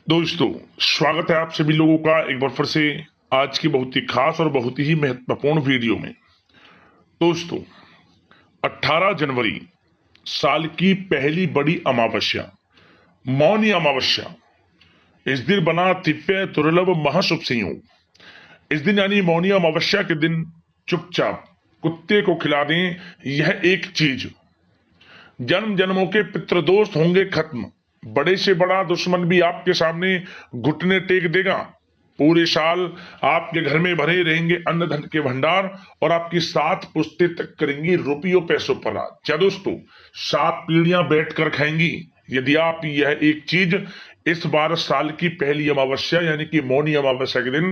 दोस्तों, स्वागत है आप सभी लोगों का एक बार फिर से आज की बहुत ही खास और बहुत ही महत्वपूर्ण वीडियो में। दोस्तों, 18 जनवरी साल की पहली बड़ी अमावस्या, मौनी अमावस्या। इस दिन बना दिव्य दुर्लभ महाशुभ संयोग। इस दिन यानी मौनी अमावस्या के दिन चुपचाप कुत्ते को खिला दें। यह एक चीज जन्म जन्मों के पितृदोष होंगे खत्म। बड़े से बड़ा दुश्मन भी आपके सामने घुटने टेक देगा। पूरे साल आपके घर में भरे रहेंगे अन्न धन के भंडार और आपकी 7 पुश्तें तक करेंगी रुपयों पैसों पर राज। क्या दोस्तों, 7 पीढ़ियां बैठकर खाएंगी यदि आप यह एक चीज इस बार साल की पहली अमावस्या यानी कि मौनी अमावस्या के दिन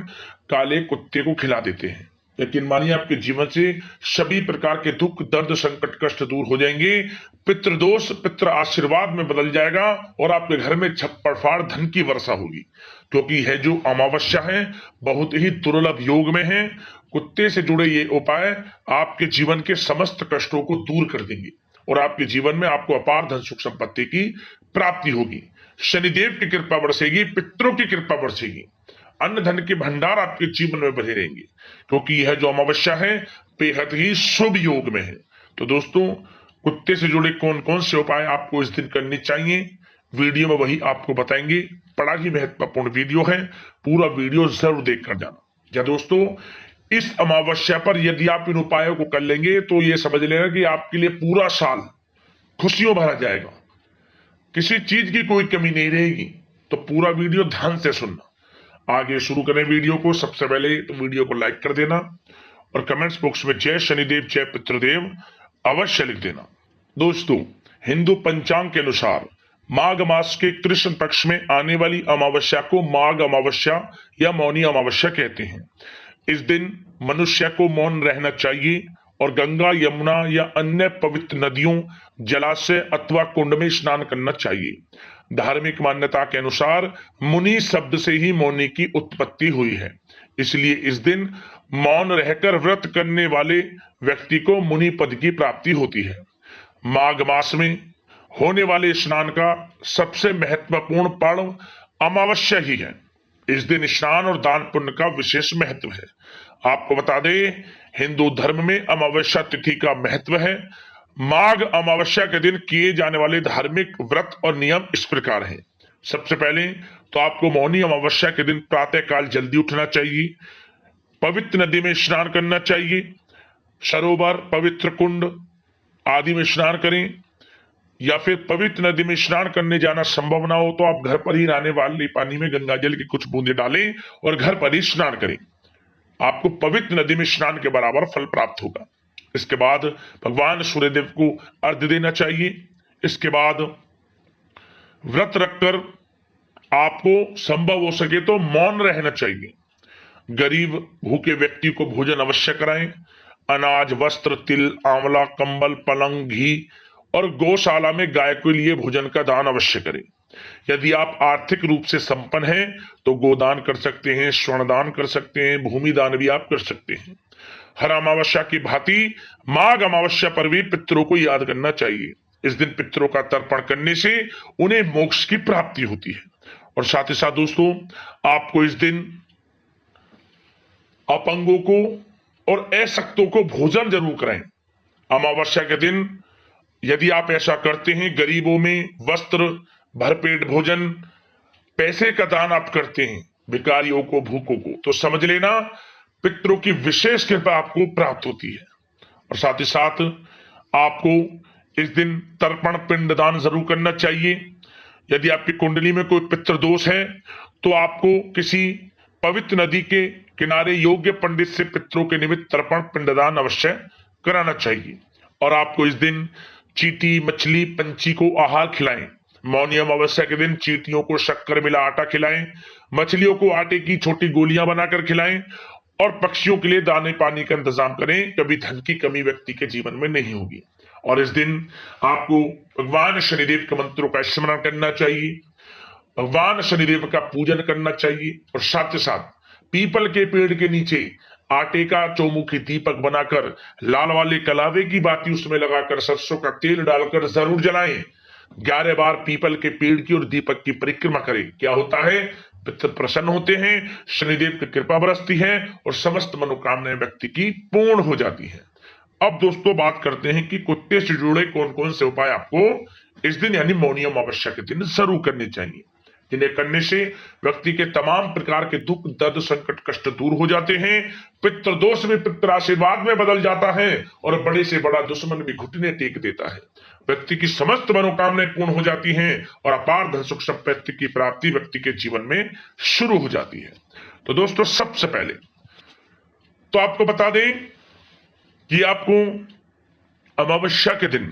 काले कुत्ते को खिला देते हैं। यकीन मानिए आपके जीवन से सभी प्रकार के दुख दर्द संकट कष्ट दूर हो जाएंगे। पितृदोष पितृ आशीर्वाद में बदल जाएगा और आपके घर में छप्पड़ फाड़ धन की वर्षा होगी, क्योंकि यह जो अमावस्या है बहुत ही दुर्लभ योग में है। कुत्ते से जुड़े ये उपाय आपके जीवन के समस्त कष्टों को दूर कर देंगे और आपके जीवन में आपको अपार धन सुख संपत्ति की प्राप्ति होगी। शनिदेव की कृपा बरसेगी, पितरों की कृपा बरसेगी, अन्न धन के भंडार आपके जीवन में बने रहेंगे, क्योंकि यह जो अमावस्या है बेहद ही शुभ योग में है। तो दोस्तों, कुत्ते से जुड़े कौन कौन से उपाय आपको इस दिन करने चाहिए, वीडियो में वही आपको बताएंगे। बड़ा ही महत्वपूर्ण वीडियो है, पूरा वीडियो जरूर देखकर जाना। क्या दोस्तों, इस अमावस्या पर यदि आप इन उपायों को कर लेंगे तो ये समझ लेना कि आपके लिए पूरा साल खुशियों भरा जाएगा, किसी चीज की कोई कमी नहीं रहेगी। तो पूरा वीडियो ध्यान से सुनना। आगे शुरू करें वीडियो को। सबसे पहले तो वीडियो को लाइक कर देना और कमेंट्स बॉक्स में जय शनिदेव जय पितृदेव अवश्य लिख देना। दोस्तों, हिंदू पंचांग के अनुसार माघ मास के कृष्ण पक्ष में आने वाली अमावस्या को माघ अमावस्या या मौनी अमावस्या कहते हैं। इस दिन मनुष्य को मौन रहना चाहिए और गंगा यमुना या अन्य पवित्र नदियों जलाशय अथवा कुंड में स्नान करना चाहिए। धार्मिक मान्यता के अनुसार मुनि शब्द से ही मौनी की उत्पत्ति हुई है, इसलिए इस दिन मौन रहकर व्रत करने वाले व्यक्ति को मुनि पद की प्राप्ति होती है। माघ मास में होने वाले स्नान का सबसे महत्वपूर्ण पर्व अमावस्या ही है। इस दिन स्नान और दान पुण्य का विशेष महत्व है। आपको बता दें, हिंदू धर्म में अमावस्या तिथि का महत्व है। माघ अमावस्या के दिन किए जाने वाले धार्मिक व्रत और नियम इस प्रकार हैं। सबसे पहले तो आपको मौनी अमावस्या के दिन प्रातः काल जल्दी उठना चाहिए, पवित्र नदी में स्नान करना चाहिए, सरोवर पवित्र कुंड आदि में स्नान करें, या फिर पवित्र नदी में स्नान करने जाना संभव ना हो तो आप घर पर ही रहने वाले पानी में गंगा जल की कुछ बूंदे डालें और घर पर ही स्नान करें। आपको पवित्र नदी में स्नान के बराबर फल प्राप्त होगा। इसके बाद भगवान सूर्यदेव को अर्घ्य देना चाहिए। इसके बाद व्रत रखकर आपको संभव हो सके तो मौन रहना चाहिए। गरीब भूखे व्यक्ति को भोजन अवश्य कराएं। अनाज वस्त्र तिल आंवला कंबल पलंग घी और गौशाला में गाय के लिए भोजन का दान अवश्य करें। यदि आप आर्थिक रूप से संपन्न हैं तो गोदान कर सकते हैं, स्वर्ण दान कर सकते हैं, भूमि दान भी आप कर सकते हैं। हर अमावस्या की भांति माघ अमावस्या पर भी पितरों को याद करना चाहिए। इस दिन पितरों का तर्पण करने से उन्हें मोक्ष की प्राप्ति होती है। और साथ ही साथ दोस्तों, आपको इस दिन अपंगों को और अशक्तों को भोजन जरूर कराएं। अमावस्या के दिन यदि आप ऐसा करते हैं, गरीबों में वस्त्र भरपेट भोजन पैसे का दान आप करते हैं, भिखारियों को भूखों को, तो समझ लेना पितरों की विशेष कृपा आपको प्राप्त होती है। और साथ ही साथ आपको इस दिन तर्पण पिंड दान जरूर करना चाहिए। यदि आपकी कुंडली में कोई पितृ दोष है तो आपको किसी पवित्र नदी के किनारे योग्य पंडित से पितरों के निमित्त तर्पण पिंडदान अवश्य कराना चाहिए। और आपको इस दिन चींटी मछली पंछी को आहार खिलाएं। मौनी अमावस्या के दिन चींटियों को शक्कर मिला आटा खिलाएं, मछलियों को आटे की छोटी गोलियां बनाकर खिलाएं और पक्षियों के लिए दाने पानी का इंतजाम करें। कभी धन की कमी व्यक्ति के जीवन में नहीं होगी। और इस दिन आपको भगवान शनिदेव के मंत्रों का स्मरण करना चाहिए, भगवान शनिदेव का पूजन करना चाहिए और साथ ही साथ पीपल के पेड़ के नीचे आटे का चौमुखी दीपक बनाकर लाल वाले कलावे की बाती उसमें लगाकर सरसों का तेल डालकर जरूर जलाएं। 11 बार पीपल के पेड़ की और दीपक की परिक्रमा करें। क्या होता है? पितृ प्रसन्न होते हैं, शनिदेव की कृपा बरसती है और समस्त मनोकामनाएं व्यक्ति की पूर्ण हो जाती है। अब दोस्तों बात करते हैं कि कुत्ते से जुड़े कौन कौन से उपाय आपको इस दिन यानी मौनी अमावस्या के दिन जरूर करने चाहिए, जिन्हें करने से व्यक्ति के तमाम प्रकार के दुख दर्द संकट कष्ट दूर हो जाते हैं, पितृ दोष भी पितृ आशीर्वाद में बदल जाता है और बड़े से बड़ा दुश्मन भी घुटने टेक देता है। व्यक्ति की समस्त मनोकामनाएं पूर्ण हो जाती हैं और अपार धन सुख संपत्ति की प्राप्ति व्यक्ति के जीवन में शुरू हो जाती है। तो दोस्तों सबसे पहले तो आपको बता दें कि आपको अमावस्या के दिन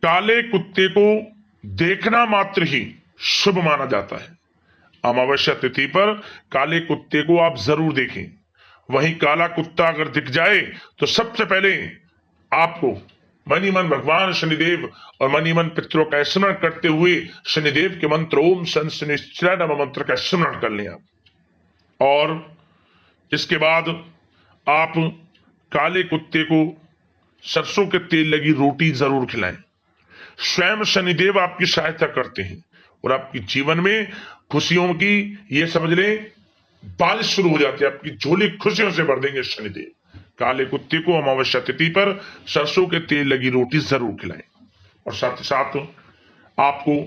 काले कुत्ते को देखना मात्र ही शुभ माना जाता है। अमावस्या तिथि पर काले कुत्ते को आप जरूर देखें। वहीं काला कुत्ता अगर दिख जाए तो सबसे पहले आपको मनी मन भगवान शनिदेव और मनी मन पितरों का स्मरण करते हुए शनिदेव के मंत्र ओम शन शनिश्चराय नमः मंत्र का स्मरण कर लें आप। और इसके बाद आप काले कुत्ते को सरसों के तेल लगी रोटी जरूर खिलाएं। स्वयं शनिदेव आपकी सहायता करते हैं और आपके जीवन में खुशियों की ये समझ लें बारिश शुरू हो जाती है। आपकी झोली खुशियों से भर देंगे शनिदेव। काले कुत्ते को अमावस्या तिथि पर सरसों के तेल लगी रोटी जरूर खिलाएं। और साथ ही साथ आपको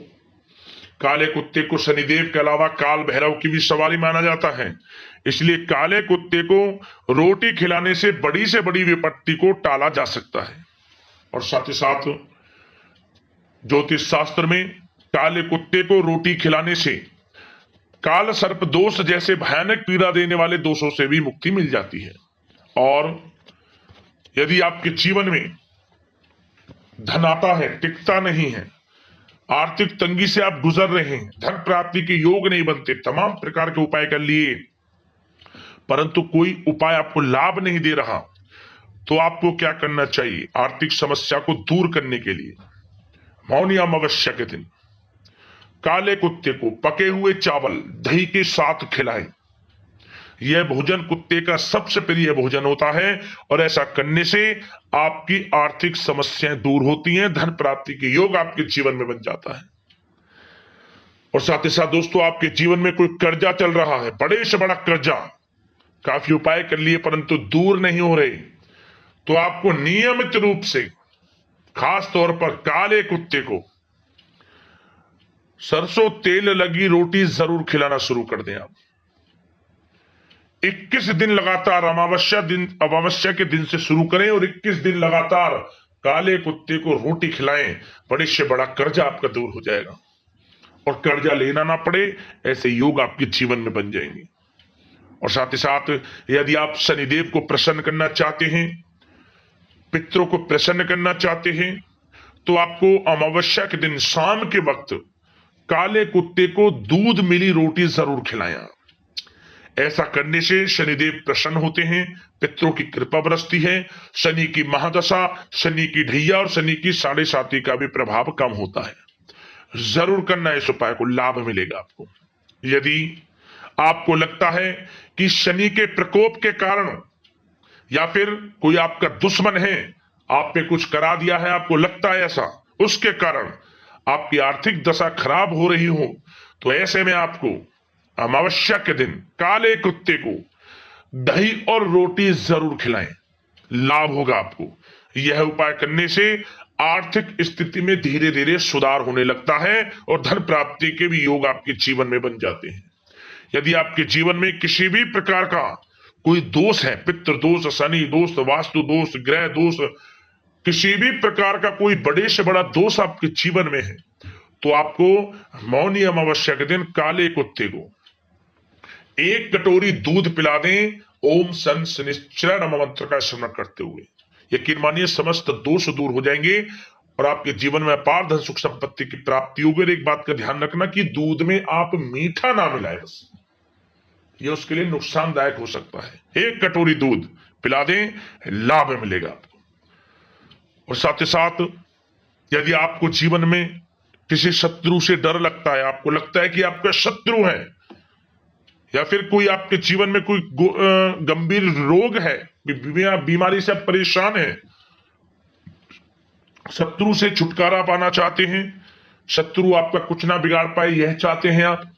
काले कुत्ते को शनिदेव के अलावा काल भैरव की भी सवारी माना जाता है, इसलिए काले कुत्ते को रोटी खिलाने से बड़ी विपत्ति को टाला जा सकता है। और साथ ही साथ ज्योतिष शास्त्र में काले कुत्ते को रोटी खिलाने से काल सर्प दोष जैसे भयानक पीड़ा देने वाले दोषों से भी मुक्ति मिल जाती है। और यदि आपके जीवन में धन आता है, टिकता नहीं है, आर्थिक तंगी से आप गुजर रहे हैं, धन प्राप्ति के योग नहीं बनते, तमाम प्रकार के उपाय कर लिए परंतु कोई उपाय आपको लाभ नहीं दे रहा, तो आपको क्या करना चाहिए? आर्थिक समस्या को दूर करने के लिए मौनी अमावस्या के दिन काले कुत्ते को पके हुए चावल दही के साथ खिलाएं। यह भोजन कुत्ते का सबसे प्रिय भोजन होता है और ऐसा करने से आपकी आर्थिक समस्याएं दूर होती हैं, धन प्राप्ति के योग आपके जीवन में बन जाता है। और साथ ही साथ दोस्तों आपके जीवन में कोई कर्जा चल रहा है, बड़े से बड़ा कर्जा, काफी उपाय कर लिए परंतु दूर नहीं हो रहे, तो आपको नियमित रूप से खास तौर पर काले कुत्ते को सरसों तेल लगी रोटी जरूर खिलाना शुरू कर दें। आप 21 दिन लगातार अमावस्या के दिन से शुरू करें और 21 दिन लगातार काले कुत्ते को रोटी खिलाएं। बड़े से बड़ा कर्जा आपका दूर हो जाएगा और कर्जा लेना ना पड़े, ऐसे योग आपके जीवन में बन जाएंगे। और साथ ही साथ यदि आप शनिदेव को प्रसन्न करना चाहते हैं, पितरों को प्रसन्न करना चाहते हैं, तो आपको अमावस्या के दिन शाम के वक्त काले कुत्ते को दूध मिली रोटी जरूर खिलाएं। ऐसा करने से शनिदेव प्रसन्न होते हैं, पितरों की कृपा बरसती है, शनि की महादशा, शनि की ढैया और शनि की साढ़े साती का भी प्रभाव कम होता है। जरूर करना इस उपाय को, लाभ मिलेगा आपको। यदि आपको लगता है कि शनि के प्रकोप के कारण या फिर कोई आपका दुश्मन है, आप पे कुछ करा दिया है, आपको लगता है ऐसा, उसके कारण आपकी आर्थिक दशा खराब हो रही हो, तो ऐसे में आपको अमावस्या के दिन काले कुत्ते को दही और रोटी जरूर खिलाएं, लाभ होगा आपको। यह उपाय करने से आर्थिक स्थिति में धीरे धीरे सुधार होने लगता है और धन प्राप्ति के भी योग आपके जीवन में बन जाते हैं। यदि आपके जीवन में किसी भी प्रकार का कोई दोष है, पितृ दोष, शनि दोष, वास्तु दोष, ग्रह दोष, किसी भी प्रकार का कोई बड़े से बड़ा दोष आपके जीवन में है, तो आपको मौनी अमावस्या के दिन काले कुत्ते को 1 कटोरी दूध पिला दें, ओम शन शनिश्चराय नमः मंत्र का स्मरण करते हुए। यकीन मानिए समस्त दोष दूर हो जाएंगे और आपके जीवन में अपार धन सुख संपत्ति की प्राप्ति होगी। एक बात का ध्यान रखना कि दूध में आप मीठा ना मिलाएं, बस ये उसके लिए नुकसानदायक हो सकता है। 1 कटोरी दूध पिला दें, लाभ मिलेगा आपको। और साथ ही साथ यदि आपको जीवन में किसी शत्रु से डर लगता है, आपको लगता है कि आपका शत्रु है या फिर कोई आपके जीवन में कोई गंभीर रोग है, बीमारी से आप परेशान है, शत्रु से छुटकारा पाना चाहते हैं, शत्रु आपका कुछ ना बिगाड़ पाए यह चाहते हैं आप,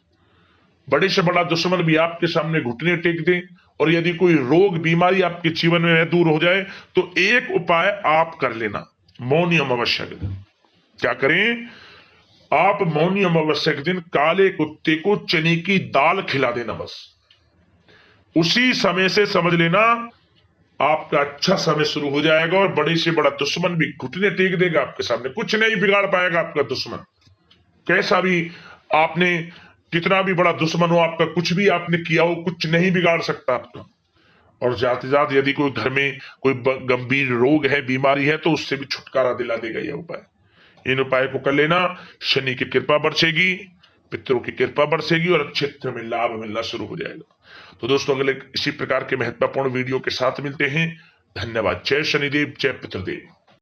बड़े से बड़ा दुश्मन भी आपके सामने घुटने टेक दे, और यदि कोई रोग बीमारी आपके जीवन में दूर हो जाए तो एक उपाय आप कर लेना, मौनी अमावस्या के दिन। क्या करें? आप मौनी अमावस्या के दिन काले कुत्ते को चने की दाल खिला देना, बस उसी समय से समझ लेना आपका अच्छा समय शुरू हो जाएगा, और बड़े से बड़ा दुश्मन भी घुटने टेक देगा आपके सामने, कुछ नहीं बिगाड़ पाएगा आपका दुश्मन। कैसा भी आपने, कितना भी बड़ा दुश्मन हो आपका, कुछ भी आपने किया हो, कुछ नहीं बिगाड़ सकता आपका। और जाते जाते यदि कोई घर में कोई गंभीर रोग है, बीमारी है, तो उससे भी छुटकारा दिला देगा यह उपाय। इन उपाय को कर लेना, शनि की कृपा बरसेगी, पितरों की कृपा बरसेगी, और क्षेत्र में लाभ मिलना शुरू हो जाएगा। तो दोस्तों अगले इसी प्रकार के महत्वपूर्ण वीडियो के साथ मिलते हैं। धन्यवाद। जय शनिदेव, जय पितृदेव।